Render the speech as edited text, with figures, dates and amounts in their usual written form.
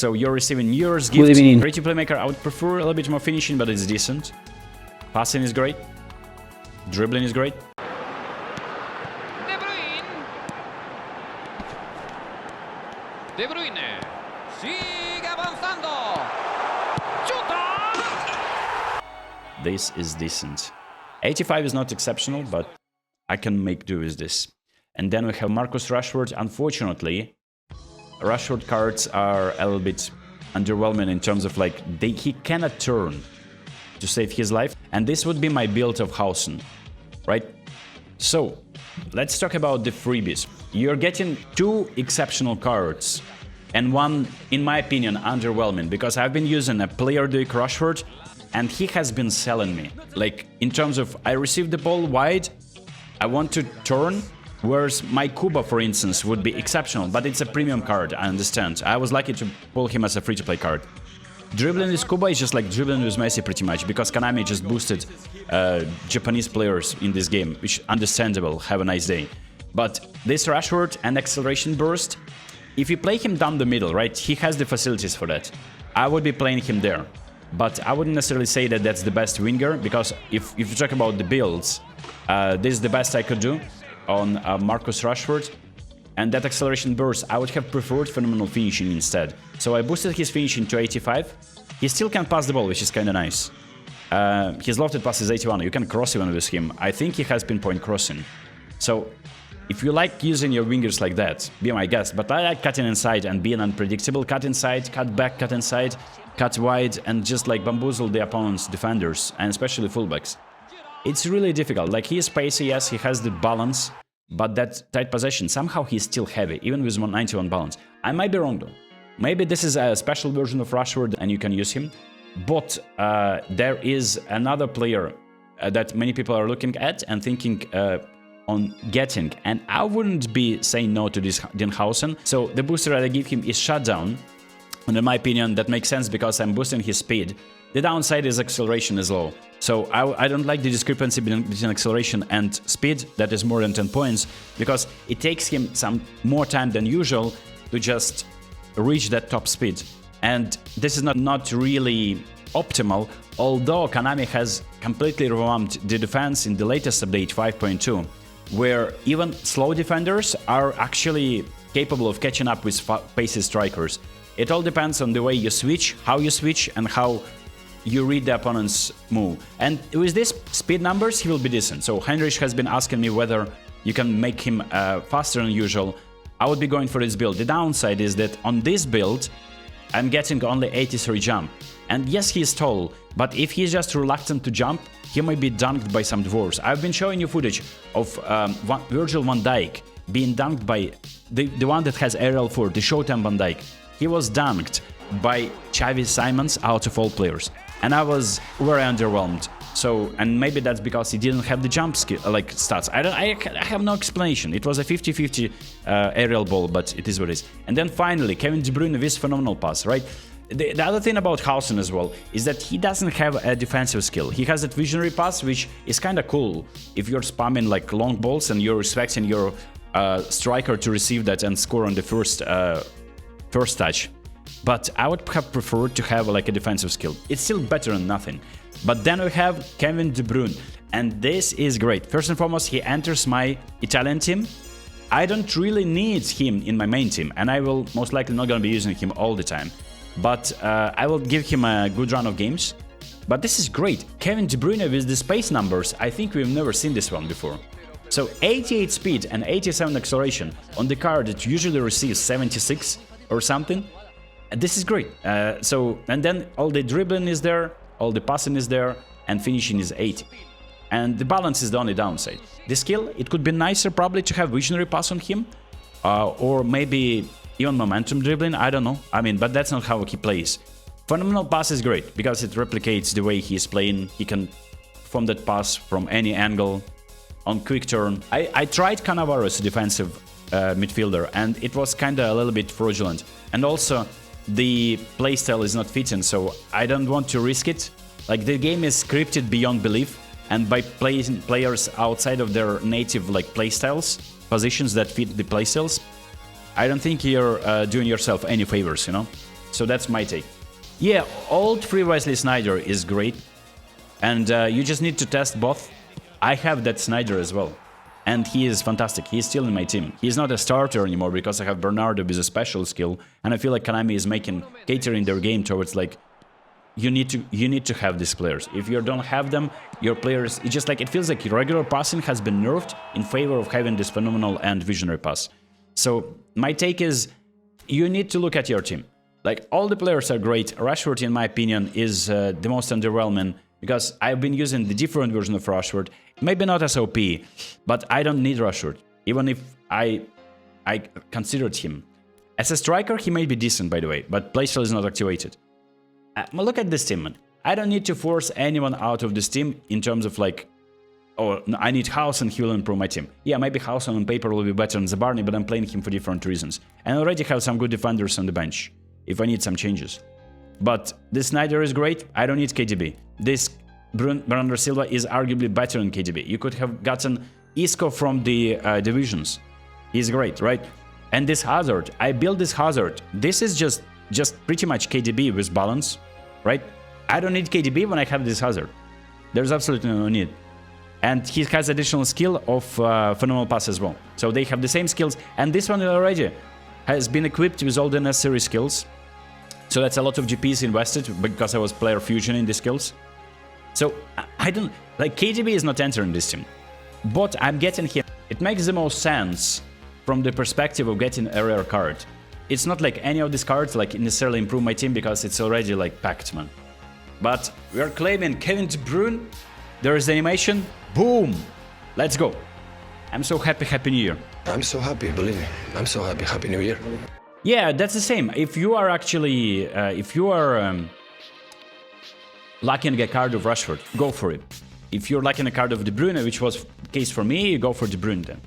so you're receiving New Year's gift. Pretty playmaker, I would prefer a little bit more finishing, but it's decent. Passing is great. Dribbling is great. De Bruyne. De Bruyne. Sigue avanzando. Chuta. This is decent. 85 is not exceptional, but I can make do with this. And then we have Marcus Rashford. Unfortunately, Rashford cards are a little bit underwhelming in terms of like he cannot turn to save his life. And this would be my build of Huijsen, right? So let's talk about the freebies. You're getting 2 exceptional cards and 1, in my opinion, underwhelming, because I've been using a player Duke Rashford and he has been selling me. Like in terms of I received the ball wide, I want to turn. Whereas my Kuba, for instance, would be exceptional, but it's a premium card, I understand. I was lucky to pull him as a free-to-play card. Dribbling with Kuba is just like dribbling with Messi pretty much, because Konami just boosted Japanese players in this game, which understandable, have a nice day. But this Rashford and acceleration burst, if you play him down the middle, right, he has the facilities for that. I would be playing him there. But I wouldn't necessarily say that that's the best winger, because if you talk about the builds, this is the best I could do on Marcus Rashford, and that acceleration burst, I would have preferred phenomenal finishing instead. So I boosted his finishing to 85. He still can pass the ball, which is kind of nice. His lofted pass is 81. You can cross even with him. I think he has pinpoint crossing. So if you like using your wingers like that, be my guest. But I like cutting inside and being unpredictable. Cut inside, cut back, cut inside, cut wide, and just like bamboozle the opponent's defenders, and especially fullbacks. It's really difficult. Like, he is pacey, yes, he has the balance, but that tight possession, somehow he's still heavy, even with 191 balance. I might be wrong though. Maybe this is a special version of Rashford and you can use him. But there is another player that many people are looking at and thinking on getting, and I wouldn't be saying no to this Huijsen. So the booster that I give him is Shutdown, and in my opinion that makes sense because I'm boosting his speed. The downside is acceleration is low. So I don't like the discrepancy between acceleration and speed, that is more than 10 points, because it takes him some more time than usual to just reach that top speed. And this is not really optimal, although Konami has completely revamped the defense in the latest update 5.2, where even slow defenders are actually capable of catching up with pacey strikers. It all depends on the way you switch, how you switch, and how you read the opponent's move. And with these speed numbers, he will be decent. So Heinrich has been asking me whether you can make him faster than usual. I would be going for this build. The downside is that on this build, I'm getting only 83 jump. And yes, he is tall, but if he's just reluctant to jump, he might be dunked by some dwarves. I've been showing you footage of Virgil van Dijk being dunked by the one that has aerial 4, the Show Time Van Dijk. He was dunked by Xavi Simons out of all players. And I was very underwhelmed. So, and maybe that's because he didn't have the jump skill, like stats. I have no explanation. It was a 50-50 aerial ball, but it is what it is. And then finally, Kevin De Bruyne with phenomenal pass, right? The other thing about Huijsen as well is that he doesn't have a defensive skill. He has that visionary pass, which is kind of cool if you're spamming like long balls and you're expecting your striker to receive that and score on the first touch. But I would have preferred to have like a defensive skill. It's still better than nothing. But then we have Kevin De Bruyne, and this is great. First and foremost, he enters my Italian team. I don't really need him in my main team, and I will most likely not going to be using him all the time. But I will give him a good run of games. But this is great. Kevin De Bruyne with the space numbers, I think we've never seen this one before. So 88 speed and 87 acceleration on the card that usually receives 76 or something. This is great. And then all the dribbling is there, all the passing is there, and finishing is 80. And the balance is the only downside. The skill, it could be nicer probably to have visionary pass on him, or maybe even momentum dribbling, I don't know. I mean, but that's not how he plays. Phenomenal pass is great, because it replicates the way he's playing. He can form that pass from any angle, on quick turn. I tried Cannavaro as a defensive midfielder, and it was kind of a little bit fraudulent. And also, the playstyle is not fitting, so I don't want to risk it. Like, the game is scripted beyond belief, and by playing players outside of their native like playstyles, positions that fit the playstyles, I don't think you're doing yourself any favors, you know? So that's my take. Yeah, old Free Wesley Sneijder is great, and you just need to test both. I have that Sneijder as well, and he is fantastic. He's still in my team. He's not a starter anymore because I have Bernardo with a special skill, and I feel like Konami is catering their game towards like you need to have these players. If you don't have them, your players, it's just like it feels like regular passing has been nerfed in favor of having this phenomenal and visionary pass. So my take is you need to look at your team. Like, all the players are great. Rashford, in my opinion, is the most underwhelming because I've been using the different version of Rashford. Maybe not as OP, but I don't need Rashford, even if I considered him. As a striker, he may be decent, by the way, but playstyle is not activated. Look at this team, man. I don't need to force anyone out of this team in terms of like, oh, no, I need Huijsen, he will improve my team. Yeah, maybe Huijsen on paper will be better than Zabarny, but I'm playing him for different reasons. And I already have some good defenders on the bench, if I need some changes. But this Sneijder is great, I don't need KDB. This Bernardo Silva is arguably better than KDB. You could have gotten Isco from the divisions. He's great, right? And this Hazard, I built this Hazard. This is just pretty much KDB with balance, right? I don't need KDB when I have this Hazard. There's absolutely no need. And he has additional skill of phenomenal pass as well. So they have the same skills. And this one already has been equipped with all the necessary skills. So that's a lot of GPs invested because I was player fusion in the skills. So I don't, like, KDB is not entering this team. But I'm getting him. It makes the most sense from the perspective of getting a rare card. It's not like any of these cards like necessarily improve my team because it's already like packed, man. But we are claiming Kevin De Bruyne. There is the animation. Boom! Let's go. I'm so happy. Happy New Year. I'm so happy, believe me. I'm so happy. Happy New Year. Yeah, that's the same. If you are actually, lacking a card of Rashford, go for it. If you're lacking a card of De Bruyne, which was the case for me, you go for De Bruyne then.